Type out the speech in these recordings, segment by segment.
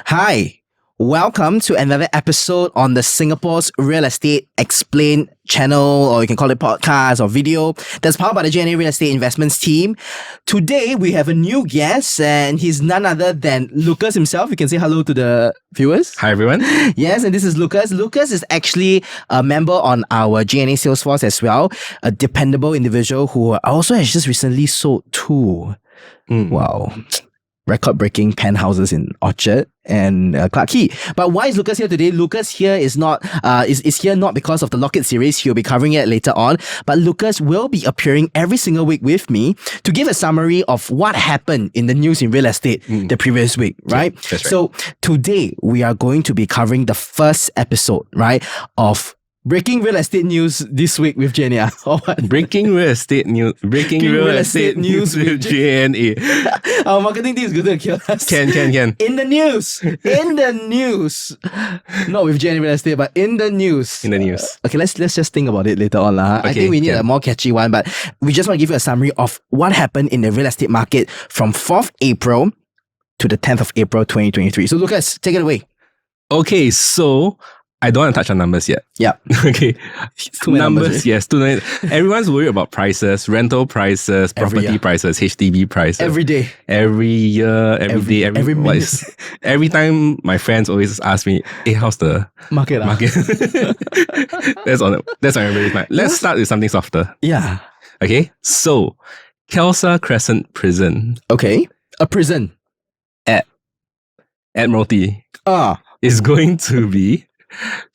Hi, welcome to another episode on the Singapore's Real Estate Explained channel, or you can call it podcast or video, that's powered by the JNA Real Estate Investments team. Today, we have a new guest, and he's none other than Lucas himself. You can say hello to the viewers. Hi, everyone. Yes, and this is Lucas. Lucas is actually a member on our JNA sales force as well, a dependable individual who also has just recently sold two. Wow. Record-breaking penthouses in Orchard and Clarke Quay. But why is Lucas here today? Lucas here is here not because of the Lock It series. He'll be covering it later on. But Lucas will be appearing every single week with me to give a summary of what happened in the news in real estate the previous week, right? Yeah, that's right. So today we are going to be covering the first episode, right, of Breaking Real Estate News this week with JNA. Or what? Breaking real estate news. Breaking real estate news with JNA. Our marketing team is going to kill us. Can. In the news. Not with JNA Real Estate, but in the news. In the news. Okay, let's just think about it later on. I Okay, think we need can. a more catchy one, but we just want to give you a summary of what happened in the real estate market from 4th April to the 10th of April 2023. So Lucas, take it away. Okay, so I don't want to touch on numbers yet. Yeah. Okay. Too many numbers, yes. Too many. Everyone's worried about prices, rental prices, Every property year. prices, HDB prices. Every day. Every year, every day, every what minute. is- every time my friends always ask me, hey, how's the Market. market? That's on everybody's mind. Let's start with something softer. Yeah. Okay, so Kelsar Crescent Prison, Okay. A prison. Admiralty, Ah. is going to be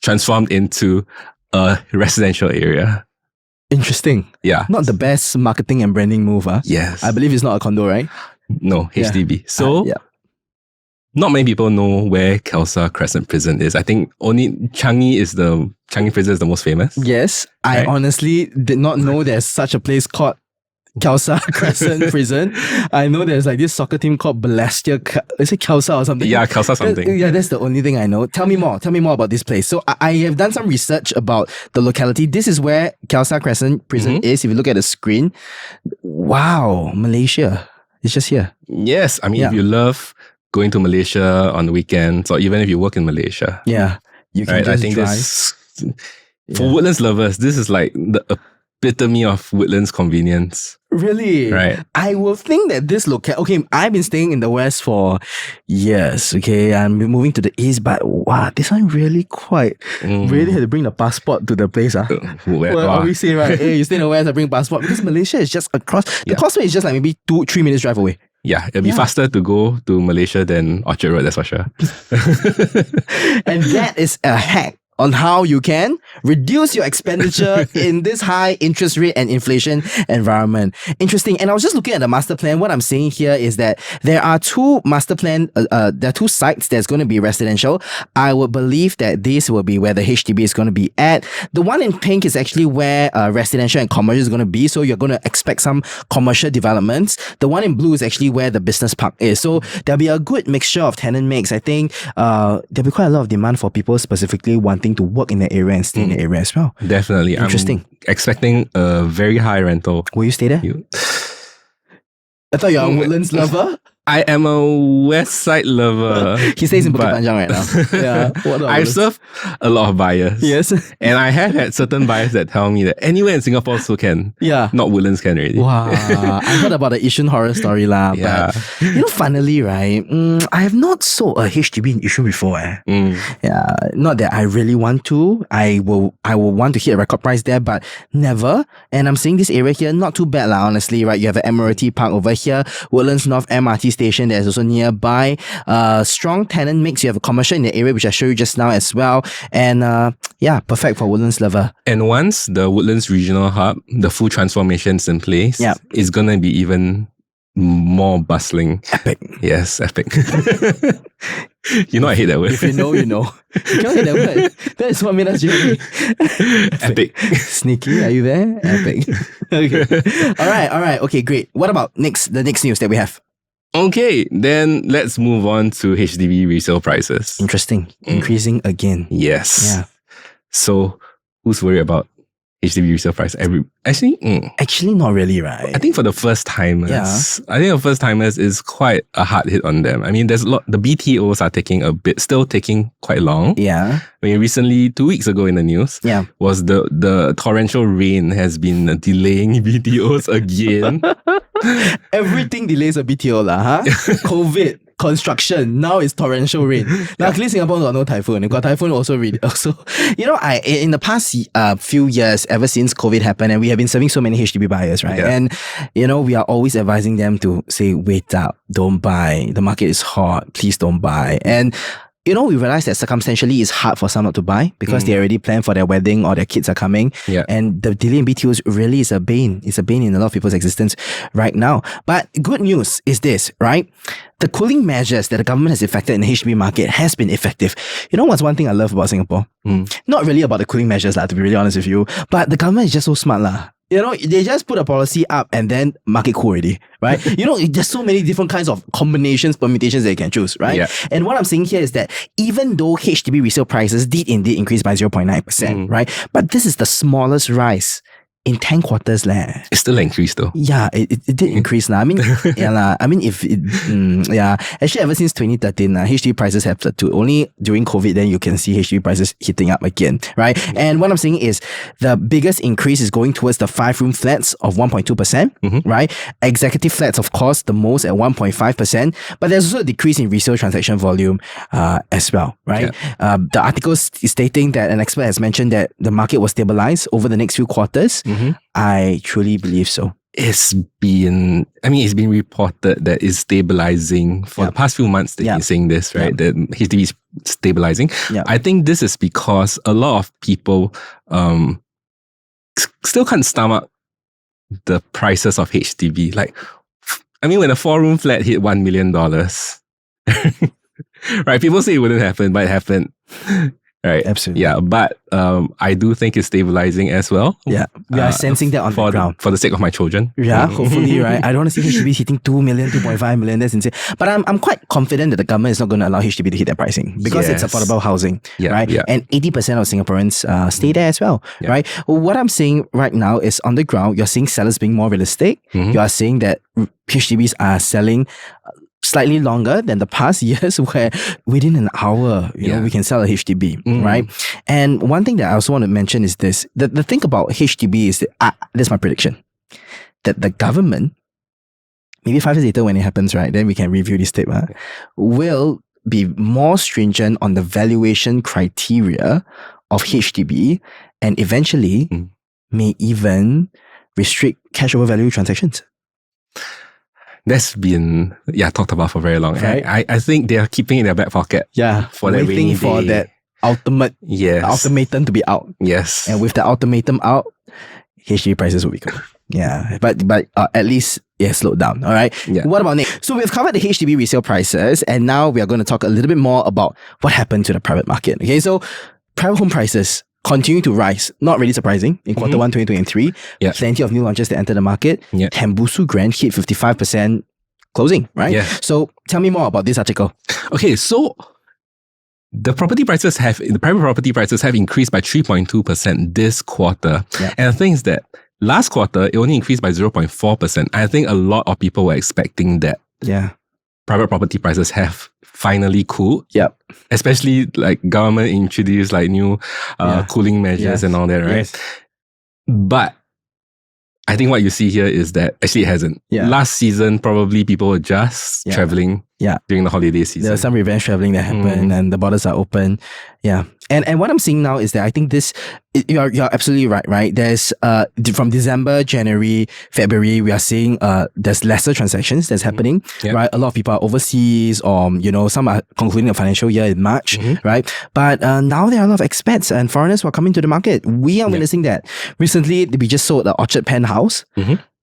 transformed into a residential area. Interesting. Yeah. Not the best marketing and branding move, huh? Yes. I believe it's not a condo, right? No, HDB. So, yeah. not many people know where Kelsar Crescent Prison is. I think only Changi Prison is the most famous. Yes, I Right. honestly did not know there's such a place called Kelsar Crescent Prison. I know there's like this soccer team called Balestier. Is it Kelsar or something? Yeah, Kelsar something. Yeah, that's the only thing I know. Tell me more. Tell me more about this place. So I have done some research about the locality. This is where Kelsar Crescent Prison is. If you look at the screen, wow, Malaysia. It's just here. Yes, I mean, Yeah. if you love going to Malaysia on the weekends, or even if you work in Malaysia, Yeah, you can right? just I think drive. this for Yeah. Woodlands lovers, this is like the epitome of Woodlands convenience, Really? right? I will think that this okay, I've been staying in the West for years, okay? I'm moving to the East, but wow, this one really really had to bring the passport to the place. Well, always say, right, hey, you stay in the West, I bring passport, because Malaysia is just across, the Yeah. causeway is just like maybe 2-3 minutes drive away. Yeah, it'll be Yeah. faster to go to Malaysia than Orchard Road, that's for sure. And that is a hack on how you can reduce your expenditure in this high interest rate and inflation environment. Interesting. And I was just looking at the master plan. What I'm saying here is that there are two master plan, there are two sites that's going to be residential. I would believe that this will be where the HDB is going to be at. The one in pink is actually where residential and commercial is going to be. So you're going to expect some commercial developments. The one in blue is actually where the business park is. So there'll be a good mixture of tenant mix. I think there'll be quite a lot of demand for people specifically wanting to work in the area and stay in the area as well. Definitely. Interesting. I'm expecting a very high rental. Will you stay there? You- I thought you're a Woodlands lover. I am a West Side lover. He stays in Bukit but Panjang right now. Yeah. What about I Woodlands? serve a lot of buyers. Yes. And I have had certain buyers that tell me that anywhere in Singapore also can. Yeah. Not Woodlands can already. Wow. I heard about the Yishun horror story lah. Yeah. But funnily, right? I have not sold a HDB in Yishun before. Yeah. Not that I really want to. I will want to hit a record price there, but never. And I'm seeing this area here, not too bad lah, honestly, right? You have an Admiralty Park over here, Woodlands North MRT station that is also nearby. Strong tenant mix. You have a commercial in the area, which I showed you just now as well. And yeah, perfect for Woodlands lover. And once the Woodlands Regional Hub, the full transformation's in place, Yeah. it's going to be even more bustling. Epic. Yes, epic. You know I hate that word. If you know, you know. You can't hit that word. That is what made us journey. Epic. Sneaky, are you there? Epic. Okay. All right. Okay, great. What about the next news that we have? Okay, then let's move on to HDB resale prices. Interesting. Increasing again. Yes. Yeah. So, who's worried about HDB resale price Actually, not really, right? I think for the first timers, I think the first timers is quite a hard hit on them. I mean, there's a lot. The BTOs are still taking quite long. Yeah. I mean, recently, 2 weeks ago in the news, was the torrential rain has been delaying BTOs again. Everything delays a BTO lah, huh? COVID, construction, now it's torrential rain. Luckily, Singapore got no typhoon. It got typhoon also. In the past few years, ever since COVID happened, and we have been serving so many HDB buyers, right? And we are always advising them to say, wait up, don't buy. The market is hot. Please don't buy. And we realize that circumstantially it's hard for some not to buy because they already planned for their wedding or their kids are coming. Yeah. And the delay in BTOs really is a bane. It's a bane in a lot of people's existence right now. But good news is this, right? The cooling measures that the government has effected in the HDB market has been effective. You know what's one thing I love about Singapore? Not really about the cooling measures, to be really honest with you, but the government is just so smart, lah. They just put a policy up and then market cool already, right? There's so many different kinds of combinations, permutations that you can choose, right? Yeah. And what I'm saying here is that even though HDB resale prices did indeed increase by 0.9%, right? But this is the smallest rise in 10 quarters, leh. It's still increased though. Yeah, it did increase. I mean, actually ever since 2013, HDB prices have plateaued. Only during COVID, then you can see HDB prices hitting up again, right? And what I'm saying is the biggest increase is going towards the 5-room flats of 1.2%, right? Executive flats, of course, the most at 1.5%, but there's also a decrease in resale transaction volume as well, right? The article is stating that an expert has mentioned that the market will stabilize over the next few quarters. I truly believe so. It's been reported that it's stabilizing for the past few months. They've been saying this, right? That HDB is stabilizing. I think this is because a lot of people still can't stomach the prices of HDB. Like, when a 4-room flat hit $1 million, right? People say it wouldn't happen, but it happened. Right. Absolutely. Yeah, but I do think it's stabilizing as well. Yeah, we are sensing that on the ground. For the sake of my children. Yeah, hopefully, right? I don't want to see HDB hitting 2 million, 2.5 million. That's insane. But I'm quite confident that the government is not going to allow HDB to hit that pricing because it's affordable housing, right? Yeah. And 80% of Singaporeans stay there as well, right? Well, what I'm saying right now is on the ground, you're seeing sellers being more realistic. You are seeing that HDBs are selling slightly longer than the past years where within an hour, we can sell a HDB, right? And one thing that I also want to mention is this. The thing about HDB is that, this is my prediction, that the government, maybe 5 years later when it happens, right, then we can review this tape, will be more stringent on the valuation criteria of HDB and eventually may even restrict cash over value transactions. That's been talked about for very long. Right? I think they are keeping it in their back pocket. Yeah, for that waiting for that ultimatum to be out. Yes, and with the ultimatum out, HDB prices will be good. Yeah, but at least slowed down. All right. Yeah. What about next? So we've covered the HDB resale prices, and now we are going to talk a little bit more about what happened to the private market. Okay, so private home prices continue to rise. Not really surprising. In quarter 1, 2023, plenty of new launches that enter the market. Tembusu Grand hit 55% closing, right? Yeah. So tell me more about this article. Okay, so the private property prices have increased by 3.2% this quarter. Yeah. And the thing is that last quarter, it only increased by 0.4%. I think a lot of people were expecting that. Yeah. Private property prices have finally cooled. Yep. Especially like government introduced like new cooling measures and all that, right? Yes. But I think what you see here is that actually it hasn't. Yeah. Last season, probably people were just traveling during the holiday season. There's some revenge traveling that happened and the borders are open. Yeah. And what I'm seeing now is that I think you're absolutely right? There's from December, January, February, we are seeing there's lesser transactions that's happening, right? A lot of people are overseas or, some are concluding a financial year in March, right? But now there are a lot of expats and foreigners who are coming to the market. We are witnessing that. Recently, we just sold the Orchard Penthouse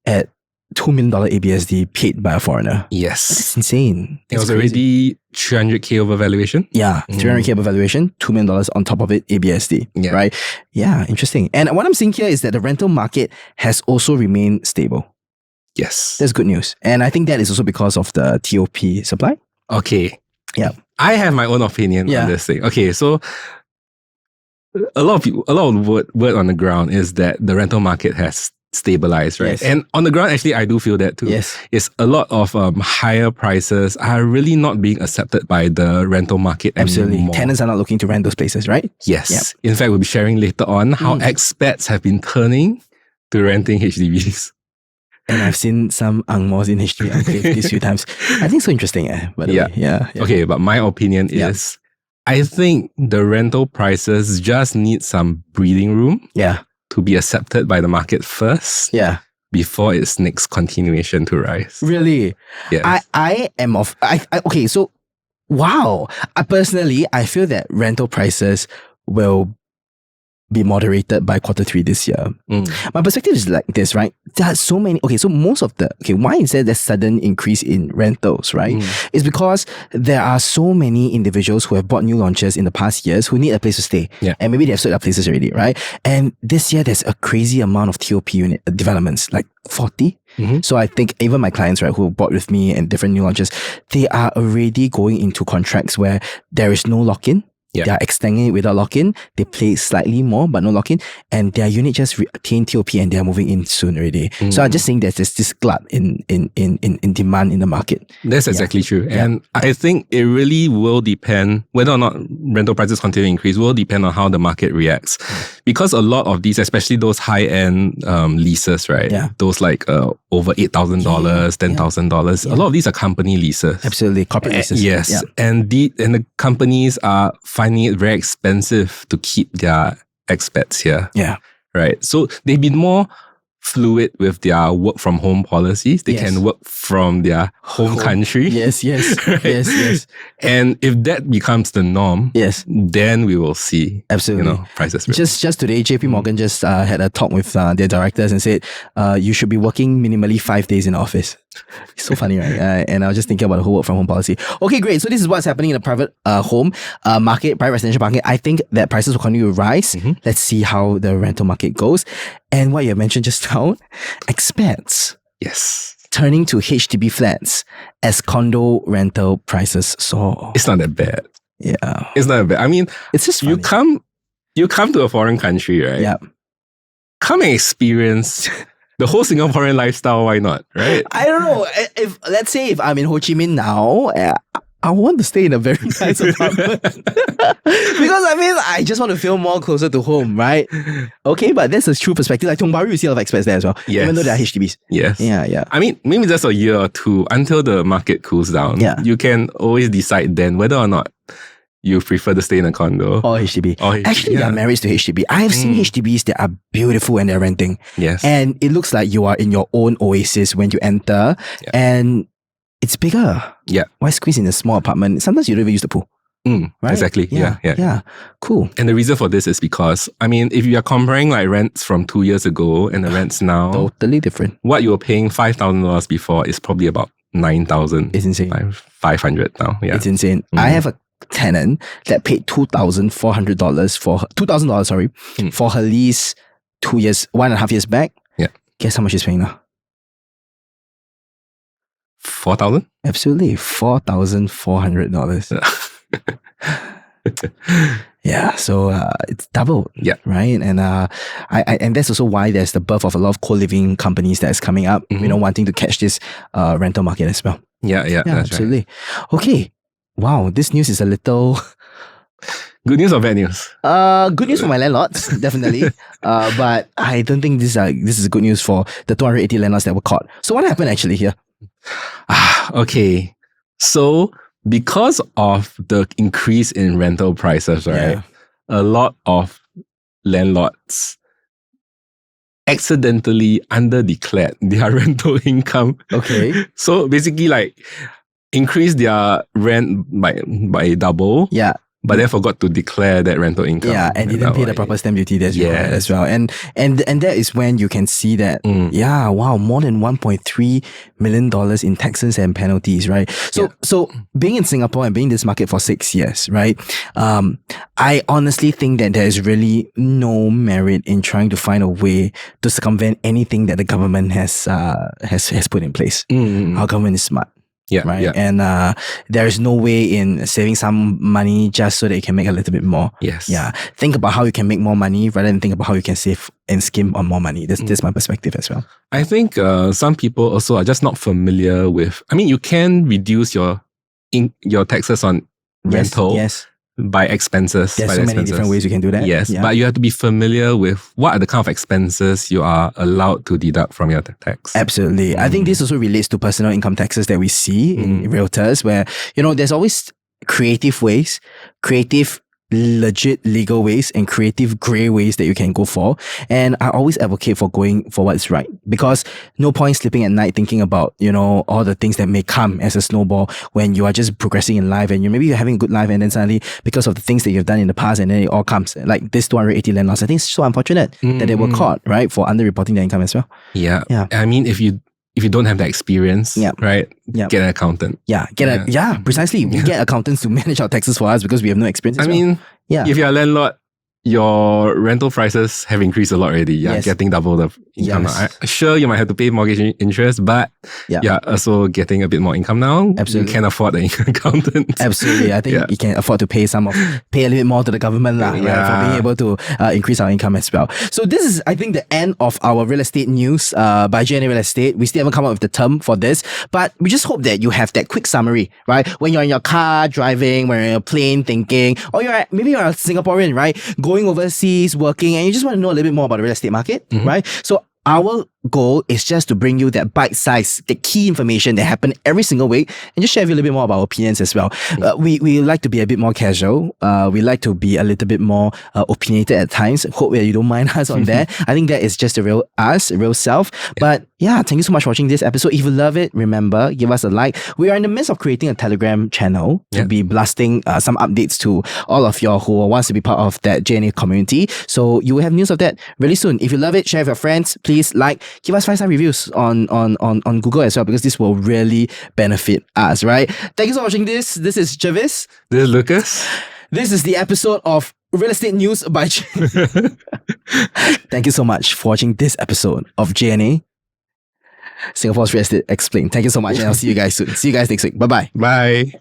at $2 million ABSD paid by a foreigner. Yes. That's insane. It was already 300k over valuation. Yeah, 300k over valuation, $2 million on top of it, ABSD, right? Yeah, interesting. And what I'm seeing here is that the rental market has also remained stable. Yes. That's good news. And I think that is also because of the TOP supply. Okay. Yeah. I have my own opinion on this thing. Okay, so a lot of word on the ground is that the rental market has stabilized, right? Yes. And on the ground, actually, I do feel that too. Yes. It's a lot of higher prices are really not being accepted by the rental market anymore. Tenants are not looking to rent those places, right? Yes. Yep. In fact, we'll be sharing later on how expats have been turning to renting HDBs. And I've seen some angmos in HDB enclave these few times. I think it's so interesting, by the way. Yeah. Okay, but my opinion is, I think the rental prices just need some breathing room. Yeah. To be accepted by the market first. Yeah. Before its next continuation to rise. Really? Yes. I am of... okay, so... Wow. Personally, I feel that rental prices will be moderated by Q3 this year. My perspective is like this, right? There are so many... Okay, so most of the... Okay, why is there this sudden increase in rentals, right? It's because there are so many individuals who have bought new launches in the past years who need a place to stay. Yeah. And maybe they have sold their places already, right? And this year, there's a crazy amount of TOP unit developments, like 40. So I think even my clients, right, who bought with me and different new launches, they are already going into contracts where there is no lock-in. Yeah. They are extending it without lock-in. They pay slightly more, but no lock-in. And their unit just attained TOP and they are moving in soon already. So I'm just saying there's this glut in demand in the market. That's exactly true. And I think it really will depend, whether or not rental prices continue to increase, will depend on how the market reacts. Because a lot of these, especially those high-end leases, right? Yeah. Those like over $8,000, $10,000. A lot of these are company leases. Absolutely. Corporate leases. Yes. Yeah. And the companies are finding it very expensive to keep their expats here. Yeah. Right. So they've been more fluid with their work from home policies. They can work from their home country. Yes. Right? Yes. And if that becomes the norm, then we will see absolutely prices. Just today, JP Morgan just had a talk with their directors and said, you should be working minimally 5 days in the office. It's so funny, right? And I was just thinking about the whole work from home policy. Okay, great. So this is what's happening in the private home market, private residential market. I think that prices will continue to rise. Let's see how the rental market goes. And what you mentioned just now, expats. Yes. Turning to HDB flats as condo rental prices soar. It's not that bad. Yeah. It's not that bad. I mean, it's just funny. You come to a foreign country, right? Yeah. Come and experience the whole Singaporean lifestyle, why not, right? I don't know. Let's say if I'm in Ho Chi Minh now, I want to stay in a very nice apartment. Because I just want to feel more closer to home, right? Okay, but that's a true perspective. Like Tiong Bahru, you see a lot of expats there as well. Yes. Even though they are HDBs. Yes. Yeah. I mean, maybe just a year or two until the market cools down. Yeah. You can always decide then whether or not you prefer to stay in a condo. Or HDB. Actually, there are merits to HDB. I have seen HDBs that are beautiful when they're renting. Yes. And it looks like you are in your own oasis when you enter. Yeah. And it's bigger. Yeah. Why squeeze in a small apartment? Sometimes you don't even use the pool. Right? Exactly. Yeah. Cool. And the reason for this is because, if you are comparing like rents from 2 years ago and the rents now, totally different. What you were paying $5,000 before is probably about 9,000. It's insane. 500 now. Yeah. It's insane. I have a tenant that paid $2,400 for her lease 1.5 years back. Yeah. Guess how much she's paying now? 4,000? Absolutely. $4,400. Yeah, so it's doubled. Yeah. Right? And and that's also why there's the birth of a lot of co-living companies that is coming up, wanting to catch this rental market as well. Yeah, that's absolutely. Right. Okay. Wow, this news is a little... Good news or bad news? Good news for my landlords, definitely. But I don't think this is good news for the 280 landlords that were caught. So what happened actually here? Okay. So because of the increase in rental prices, right? A lot of landlords accidentally underdeclared their rental income. Okay. So basically increase their rent by double. Yeah. But then forgot to declare that rental income. Yeah, and didn't pay the proper stamp duty as well. And that is when you can see that, more than $1.3 million in taxes and penalties, right? So being in Singapore and being in this market for 6 years, right? I honestly think that there is really no merit in trying to find a way to circumvent anything that the government has put in place. Our government is smart. Yeah, right? yeah. And there is no way in saving some money just so that you can make a little bit more. Yes. Yeah. Think about how you can make more money rather than think about how you can save and skim on more money. That's my perspective as well. I think some people also are just not familiar with. I mean, you can reduce your taxes on rental. Yes. By expenses. There's so many different ways you can do that. Yes, but you have to be familiar with what are the kind of expenses you are allowed to deduct from your tax. Absolutely. I think this also relates to personal income taxes that we see in realtors where, there's always creative ways, legit legal ways and creative grey ways that you can go for. And I always advocate for going for what's right because no point sleeping at night thinking about, all the things that may come as a snowball when you are just progressing in life and maybe you're having a good life and then suddenly because of the things that you've done in the past and then it all comes like this 280 landlords. I think it's so unfortunate that they were caught, right? For underreporting their income as well. Yeah. I mean, if you don't have the experience, right? Get an accountant. Precisely. We get accountants to manage our taxes for us because we have no experience. I mean, if you're a landlord, your rental prices have increased a lot already. You're getting double the income now. Sure, you might have to pay mortgage interest, but you're also getting a bit more income now. Absolutely. You can afford an accountant. Absolutely. I think you can afford to pay a little bit more to the government right, for being able to increase our income as well. So this is, I think, the end of our real estate news by JNA Real Estate. We still haven't come up with the term for this, but we just hope that you have that quick summary, right? When you're in your car driving, when you're in a plane thinking, or maybe you're a Singaporean, right? Going overseas, working, and you just want to know a little bit more about the real estate market, right? So our goal is just to bring you that bite-size, the key information that happen every single week and just share with you a little bit more about our opinions as well. We like to be a bit more casual. We like to be a little bit more opinionated at times. Hope that you don't mind us on that. I think that is just the real us, real self. But thank you so much for watching this episode. If you love it, remember, give us a like. We are in the midst of creating a Telegram channel to be blasting some updates to all of y'all who wants to be part of that JNA community. So you will have news of that really soon. If you love it, share with your friends. Please like, give us 5-star reviews on Google as well because this will really benefit us, right? Thank you for watching this. This is Jarvis. This is Lucas. This is the episode of Real Estate News by Thank you so much for watching this episode of JNA, Singapore's Real Estate Explained. Thank you so much and I'll see you guys soon. See you guys next week. Bye-bye. Bye.